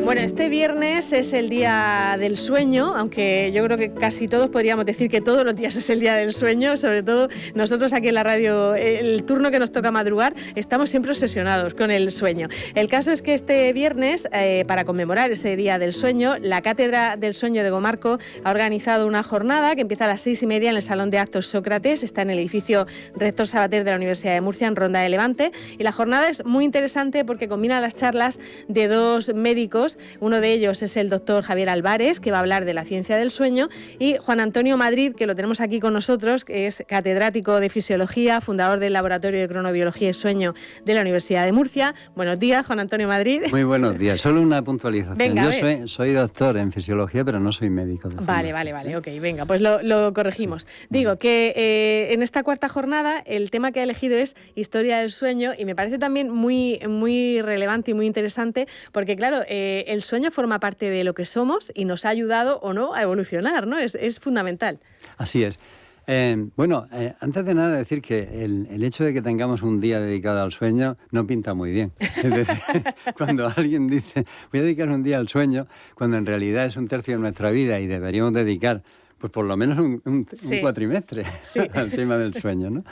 Bueno, este viernes es el día del sueño, aunque yo creo que casi todos podríamos decir que todos los días es el día del sueño, sobre todo nosotros aquí en la radio, el turno que nos toca madrugar, estamos siempre obsesionados con el sueño. El caso es que este viernes, para conmemorar ese día del sueño, la Cátedra del Sueño de Gomarco ha organizado una jornada que empieza a las 6:30 en el Salón de Actos Sócrates, está en el edificio Rector Sabater de la Universidad de Murcia, en Ronda de Levante, y la jornada es muy interesante porque combina las charlas de dos médicos. Uno de ellos es el doctor Javier Álvarez, que va a hablar de la ciencia del sueño, y Juan Antonio Madrid, que lo tenemos aquí con nosotros, que es catedrático de Fisiología, fundador del Laboratorio de Cronobiología y Sueño de la Universidad de Murcia. Buenos días, Juan Antonio Madrid. Muy buenos días. Solo una puntualización. Venga, yo soy doctor en Fisiología, pero no soy médico. Vale, ok, venga, pues lo corregimos. Sí. Digo que en esta cuarta jornada el tema que ha elegido es Historia del Sueño, y me parece también muy relevante y muy interesante porque, claro, el sueño forma parte de lo que somos y nos ha ayudado o no a evolucionar, ¿no? Es fundamental. Así es. Antes de nada decir que el hecho de que tengamos un día dedicado al sueño no pinta muy bien. Es decir, cuando alguien dice voy a dedicar un día al sueño, cuando en realidad es un tercio de nuestra vida y deberíamos dedicar pues por lo menos un cuatrimestre al tema del sueño, ¿no?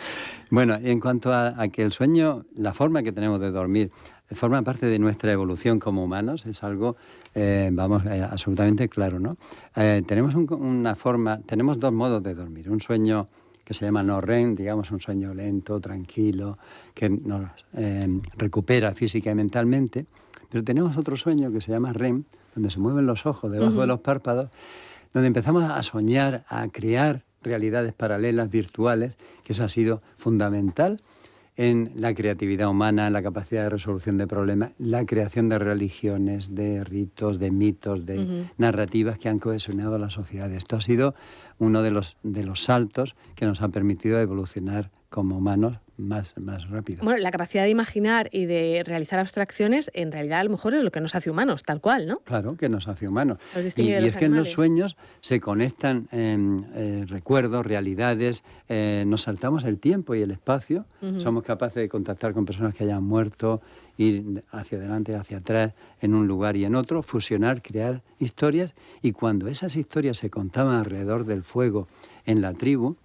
Bueno, en cuanto a que el sueño, la forma que tenemos de dormir, forma parte de nuestra evolución como humanos, es algo, absolutamente claro, ¿no? Tenemos tenemos dos modos de dormir. Un sueño que se llama no REM, digamos un sueño lento, tranquilo, que nos recupera física y mentalmente, pero tenemos otro sueño que se llama REM, donde se mueven los ojos debajo de los párpados, donde empezamos a soñar, a crear realidades paralelas, virtuales, que eso ha sido fundamental en la creatividad humana, en la capacidad de resolución de problemas, la creación de religiones, de ritos, de mitos, de narrativas que han cohesionado la sociedad. Esto ha sido uno de los saltos que nos ha permitido evolucionar como humanos más rápido. Bueno, la capacidad de imaginar y de realizar abstracciones, en realidad a lo mejor es lo que nos hace humanos, tal cual, ¿no? Claro, que nos hace humanos. Y es que en los sueños se conectan recuerdos, realidades, nos saltamos el tiempo y el espacio, somos capaces de contactar con personas que hayan muerto, ir hacia adelante, hacia atrás, en un lugar y en otro, fusionar, crear historias, y cuando esas historias se contaban alrededor del fuego en la tribu,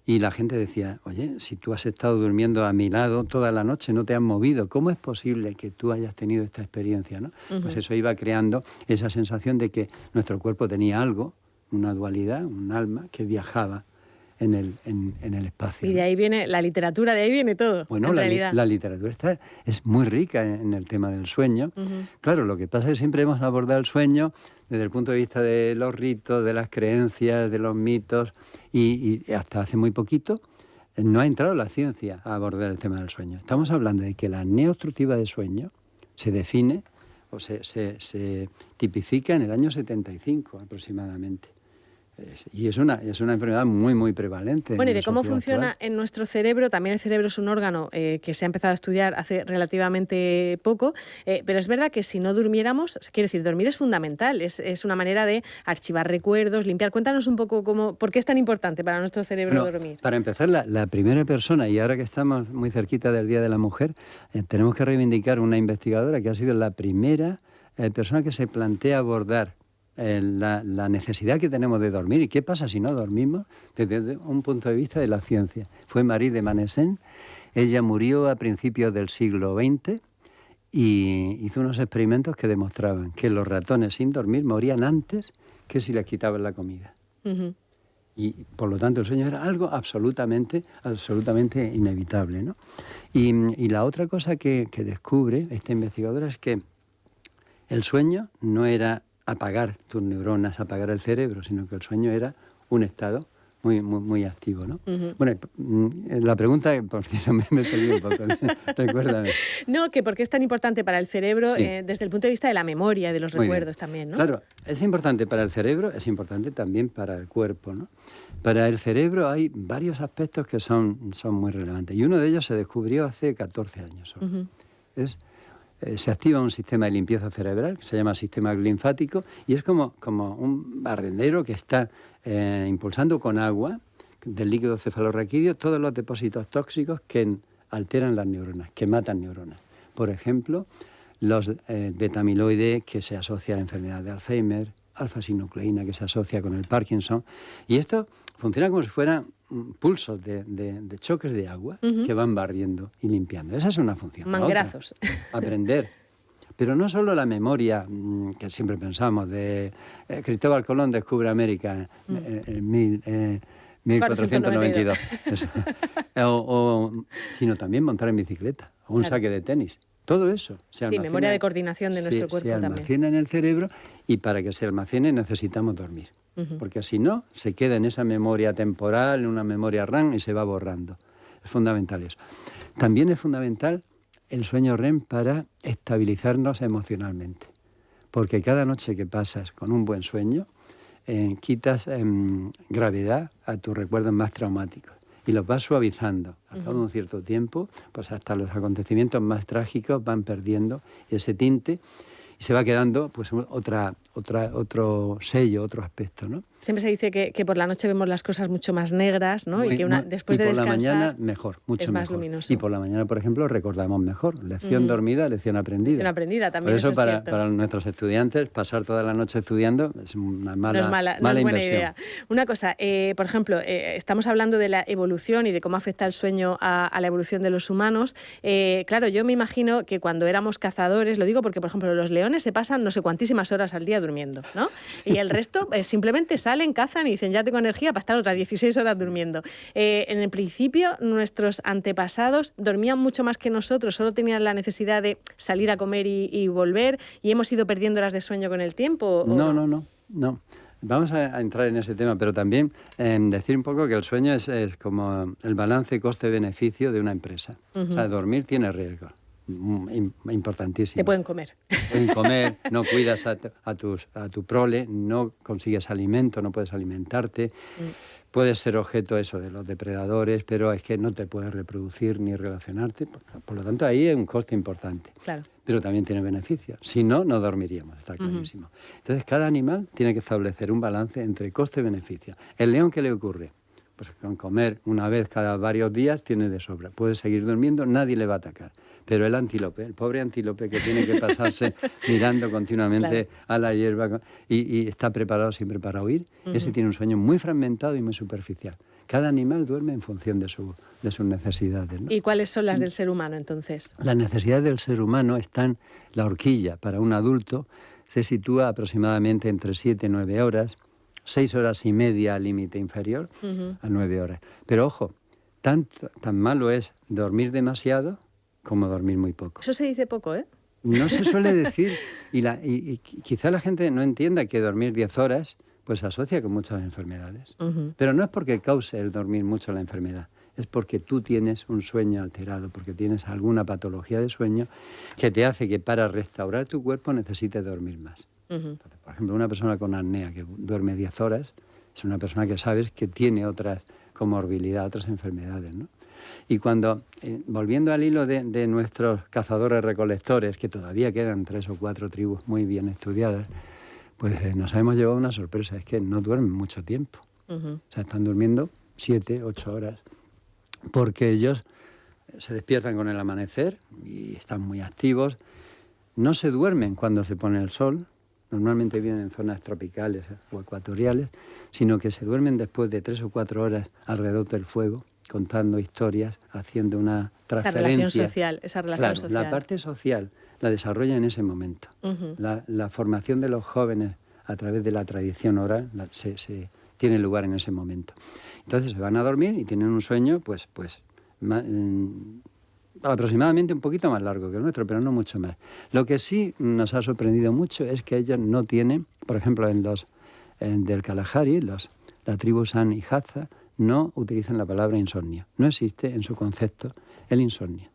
y la gente decía, oye, si tú has estado durmiendo a mi lado toda la noche, no te has movido, ¿cómo es posible que tú hayas tenido esta experiencia, ¿no? Pues eso iba creando esa sensación de que nuestro cuerpo tenía algo, una dualidad, un alma que viajaba en el espacio. Y de ahí viene la literatura, de ahí viene todo. Bueno, la literatura es muy rica en el tema del sueño. Claro, lo que pasa es que siempre hemos abordado el sueño desde el punto de vista de los ritos, de las creencias, de los mitos, y hasta hace muy poquito no ha entrado la ciencia a abordar el tema del sueño. Estamos hablando de que la apnea obstructiva de sueño se define o se tipifica en el año 75 aproximadamente. Y es una enfermedad muy prevalente. Bueno, y de cómo funciona en nuestro cerebro. También el cerebro es un órgano que se ha empezado a estudiar hace relativamente poco, pero es verdad que si no durmiéramos, quiero decir, dormir es fundamental, es una manera de archivar recuerdos, limpiar. Cuéntanos un poco por qué es tan importante para nuestro cerebro dormir. Para empezar, la primera persona, y ahora que estamos muy cerquita del Día de la Mujer, tenemos que reivindicar una investigadora que ha sido la primera persona que se plantea abordar la necesidad que tenemos de dormir y qué pasa si no dormimos desde un punto de vista de la ciencia. Fue Marie de Manessin. Ella murió a principios del siglo XX y hizo unos experimentos que demostraban que los ratones sin dormir morían antes que si les quitaban la comida. Y por lo tanto el sueño era algo absolutamente inevitable, ¿no? Y la otra cosa que descubre esta investigadora es que el sueño no era apagar tus neuronas, apagar el cerebro, sino que el sueño era un estado muy activo, ¿no? Bueno, la pregunta, por cierto, me salió un poco, recuérdame. No, que por qué es tan importante para el cerebro desde el punto de vista de la memoria y de los recuerdos también, ¿no? Claro, es importante para el cerebro, es importante también para el cuerpo, ¿no? Para el cerebro hay varios aspectos que son muy relevantes, y uno de ellos se descubrió hace 14 años. Se activa un sistema de limpieza cerebral que se llama sistema linfático, y es como un barrendero que está impulsando con agua del líquido cefalorraquídeo todos los depósitos tóxicos que alteran las neuronas, que matan neuronas. Por ejemplo, los beta-amiloide que se asocia a la enfermedad de Alzheimer, alfa-sinucleína que se asocia con el Parkinson. Y esto funciona como si fueran pulsos de choques de agua que van barriendo y limpiando. Esa es una función. Manguerazos. Aprender. Pero no solo la memoria, que siempre pensamos, de Cristóbal Colón descubre América en 1492, sino también montar en bicicleta, o un saque de tenis. Todo eso se almacena. Sí, memoria de coordinación de nuestro cuerpo también. Se almacena en el cerebro y para que se almacene necesitamos dormir. Porque si no, se queda en esa memoria temporal, en una memoria RAM y se va borrando. Es fundamental eso. También es fundamental el sueño REM para estabilizarnos emocionalmente. Porque cada noche que pasas con un buen sueño, quitas gravedad a tus recuerdos más traumáticos y los vas suavizando. A cabo de un cierto tiempo, pues hasta los acontecimientos más trágicos van perdiendo ese tinte y se va quedando pues otro sello, otro aspecto, ¿no? Siempre se dice que por la noche vemos las cosas mucho más negras, ¿no? Y que después de descansar por la mañana mejor, mucho es más mejor. luminoso. Y por la mañana, por ejemplo, recordamos mejor. Lección dormida, lección aprendida. Lección aprendida también. Por eso, es para nuestros estudiantes, pasar toda la noche estudiando es una mala, no es buena inversión. idea. Una cosa, por ejemplo, estamos hablando de la evolución y de cómo afecta el sueño a la evolución de los humanos. Claro, yo me imagino que cuando éramos cazadores, lo digo porque, por ejemplo, los leones se pasan no sé cuantísimas horas al día durmiendo, ¿no? Sí. Y el resto simplemente salen, cazan y dicen, ya tengo energía para estar otras 16 horas durmiendo. En el principio, nuestros antepasados dormían mucho más que nosotros, solo tenían la necesidad de salir a comer y volver, y hemos ido perdiendo horas de sueño con el tiempo. No. Vamos a entrar en ese tema, pero también decir un poco que el sueño es como el balance coste-beneficio de una empresa. O sea, dormir tiene riesgo. Importantísimo. Te pueden comer. Pueden comer, no cuidas a tu prole, no consigues alimento, no puedes alimentarte. Puedes ser objeto eso de los depredadores, pero es que no te puedes reproducir ni relacionarte. Por lo tanto, ahí hay un coste importante. Claro. Pero también tiene beneficios. Si no, no dormiríamos, está clarísimo. Entonces, cada animal tiene que establecer un balance entre coste y beneficio. ¿El león qué le ocurre? Pues con comer una vez cada varios días tiene de sobra. Puede seguir durmiendo, nadie le va a atacar. Pero el antílope, el pobre antílope que tiene que pasarse mirando continuamente a la hierba y está preparado siempre para huir, ese tiene un sueño muy fragmentado y muy superficial. Cada animal duerme en función de sus necesidades, ¿no? ¿Y cuáles son las del ser humano, entonces? Las necesidades del ser humano están, la horquilla para un adulto se sitúa aproximadamente entre 7 y 9 horas, 6 horas y media al límite inferior, a 9 horas. Pero ojo, tan malo es dormir demasiado como dormir muy poco. Eso se dice poco, ¿eh? No se suele decir, y quizá la gente no entienda que dormir 10 horas pues se asocia con muchas enfermedades. Pero no es porque cause el dormir mucho la enfermedad, es porque tú tienes un sueño alterado, porque tienes alguna patología de sueño que te hace que para restaurar tu cuerpo necesites dormir más. Entonces, por ejemplo, una persona con apnea que duerme 10 horas es una persona que sabes que tiene otras comorbilidades, otras enfermedades, ¿no? Y cuando, volviendo al hilo de nuestros cazadores-recolectores, que todavía quedan 3 o 4 tribus muy bien estudiadas, pues nos hemos llevado una sorpresa, es que no duermen mucho tiempo. O sea, están durmiendo 7, 8 horas, porque ellos se despiertan con el amanecer y están muy activos. No se duermen cuando se pone el sol, normalmente viven en zonas tropicales o ecuatoriales, sino que se duermen después de 3 o 4 horas alrededor del fuego, contando historias, haciendo una transferencia. Esa relación social. La parte social la desarrolla en ese momento. La formación de los jóvenes a través de la tradición oral tiene lugar en ese momento. Entonces se van a dormir y tienen un sueño aproximadamente un poquito más largo que el nuestro, pero no mucho más. Lo que sí nos ha sorprendido mucho es que ellos no tienen, por ejemplo, del Kalahari, la tribu San y Hadza, no utilizan la palabra insomnio. No existe en su concepto el insomnio.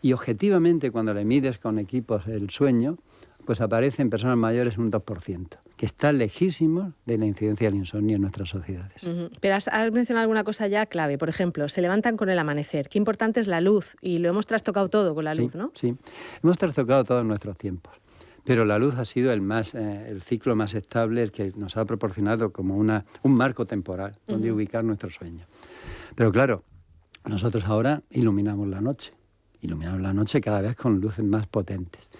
Y objetivamente, cuando le mides con equipos el sueño, pues aparece en personas mayores un 2%, que está lejísimo de la incidencia del insomnio en nuestras sociedades. Pero has mencionado alguna cosa ya clave. Por ejemplo, se levantan con el amanecer. Qué importante es la luz. Y lo hemos trastocado todo con la luz, ¿no? Sí, hemos trastocado todos nuestros tiempos. Pero la luz ha sido el ciclo más estable, el que nos ha proporcionado como un marco temporal donde ubicar nuestro sueño. Pero claro, nosotros ahora iluminamos la noche iluminamos la noche cada vez con luces más potentes.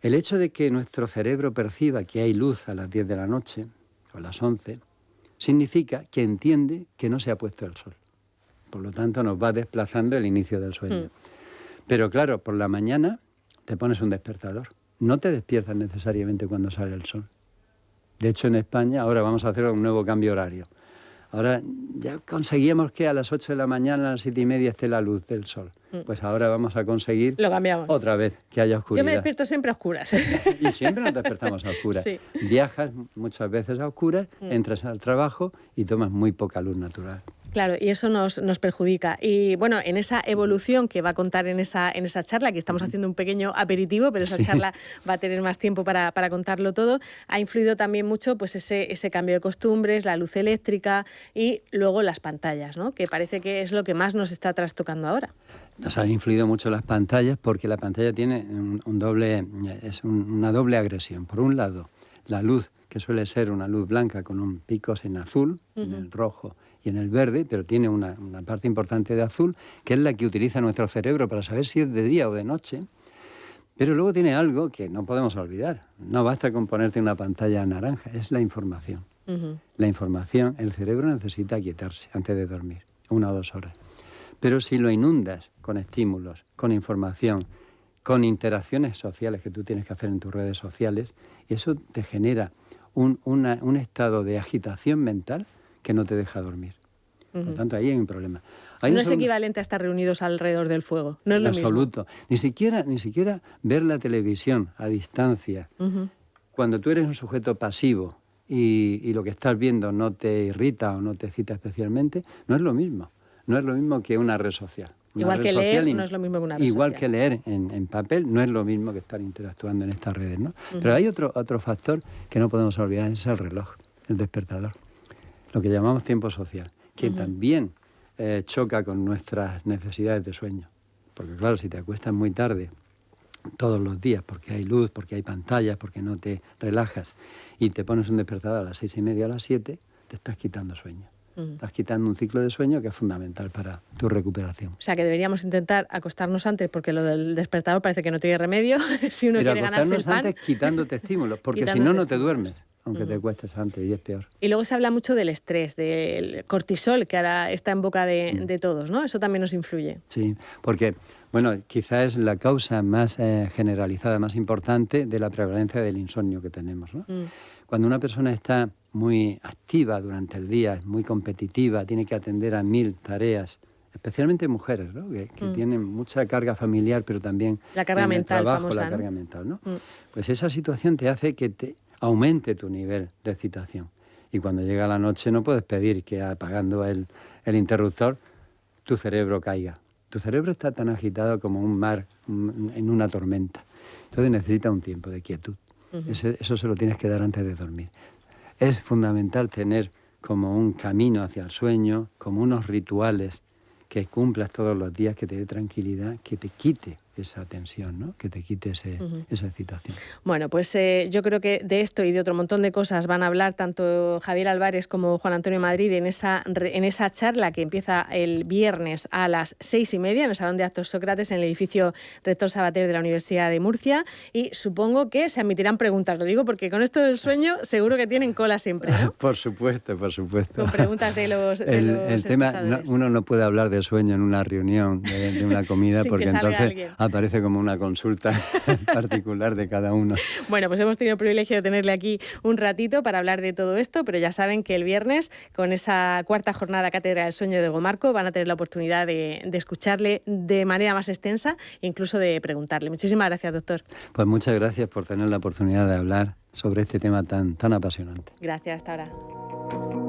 El hecho de que nuestro cerebro perciba que hay luz a las 10 de la noche o a las 11, significa que entiende que no se ha puesto el sol. Por lo tanto, nos va desplazando el inicio del sueño. Pero claro, por la mañana te pones un despertador. No te despiertas necesariamente cuando sale el sol. De hecho, en España ahora vamos a hacer un nuevo cambio horario. Ahora ya conseguíamos que a las 8 de la mañana, a las 7:30 esté la luz del sol. Pues ahora vamos a conseguir Lo cambiamos. Otra vez que haya oscuridad. Yo me despierto siempre a oscuras. Y siempre nos despertamos a oscuras. Sí. Viajas muchas veces a oscuras, entras al trabajo y tomas muy poca luz natural. Claro, y eso nos perjudica. Y bueno, en esa evolución que va a contar en esa charla, que estamos haciendo un pequeño aperitivo, pero esa charla va a tener más tiempo para contarlo todo, ha influido también mucho pues ese cambio de costumbres, la luz eléctrica y luego las pantallas, ¿no? Que parece que es lo que más nos está trastocando ahora. Nos han influido mucho las pantallas porque la pantalla tiene una doble agresión. Por un lado, la luz, que suele ser una luz blanca con un picos en azul, en el rojo y en el verde, pero tiene una parte importante de azul, que es la que utiliza nuestro cerebro para saber si es de día o de noche. Pero luego tiene algo que no podemos olvidar. No basta con ponerte una pantalla naranja, es la información. La información, el cerebro necesita quietarse antes de dormir, 1 o 2 horas. Pero si lo inundas con estímulos, con información, con interacciones sociales que tú tienes que hacer en tus redes sociales, eso te genera un estado de agitación mental que no te deja dormir. Por lo tanto, ahí hay un problema. No es equivalente a estar reunidos alrededor del fuego, no es lo mismo. En absoluto. Ni siquiera ver la televisión a distancia. Cuando tú eres un sujeto pasivo y lo que estás viendo no te irrita o no te excita especialmente, no es lo mismo. No es lo mismo que una red social. Igual que leer no es lo mismo que una red social. Igual que leer en papel no es lo mismo que estar interactuando en estas redes, ¿no? Pero hay otro factor que no podemos olvidar, es el reloj, el despertador. Lo que llamamos tiempo social, que también choca con nuestras necesidades de sueño. Porque claro, si te acuestas muy tarde todos los días, porque hay luz, porque hay pantallas, porque no te relajas, y te pones un despertador a las 6:30 o a las 7, te estás quitando sueño. Estás quitando un ciclo de sueño que es fundamental para tu recuperación. O sea, que deberíamos intentar acostarnos antes, porque lo del despertador parece que no tiene remedio, si uno quiere ganarse el pan. Acostarnos antes quitándote estímulos, porque si no, no te duermes, aunque te acuestes antes, y es peor. Y luego se habla mucho del estrés, del cortisol, que ahora está en boca de todos, ¿no? Eso también nos influye. Sí, porque, bueno, quizás es la causa más generalizada, más importante de la prevalencia del insomnio que tenemos, ¿no? Cuando una persona está muy activa durante el día, es muy competitiva, tiene que atender a 1000 tareas, especialmente mujeres, ¿no? que tienen mucha carga familiar, pero también la carga mental, el trabajo, famosa, la carga mental, ¿no? Pues esa situación te hace que te aumente tu nivel de excitación. Y cuando llega la noche no puedes pedir que apagando el interruptor tu cerebro caiga. Tu cerebro está tan agitado como un mar en una tormenta. Entonces necesita un tiempo de quietud. Eso se lo tienes que dar antes de dormir. Es fundamental tener como un camino hacia el sueño, como unos rituales que cumplas todos los días, que te dé tranquilidad, que te quite esa tensión, ¿no? Que te quite esa excitación. Bueno, pues yo creo que de esto y de otro montón de cosas van a hablar tanto Javier Álvarez como Juan Antonio Madrid en esa charla que empieza el viernes a las 6:30 en el Salón de Actos Sócrates, en el edificio Rector Sabater de la Universidad de Murcia, y supongo que se admitirán preguntas. Lo digo porque con esto del sueño seguro que tienen cola siempre, ¿no? Por supuesto. Con preguntas de los el tema, uno no puede hablar de sueño en una reunión, de una comida, porque entonces aparece como una consulta particular de cada uno. Bueno, pues hemos tenido el privilegio de tenerle aquí un ratito para hablar de todo esto, pero ya saben que el viernes, con esa 4ª jornada Cátedra del Sueño de Gomarco, van a tener la oportunidad de escucharle de manera más extensa e incluso de preguntarle. Muchísimas gracias, doctor. Pues muchas gracias por tener la oportunidad de hablar sobre este tema tan apasionante. Gracias, hasta ahora.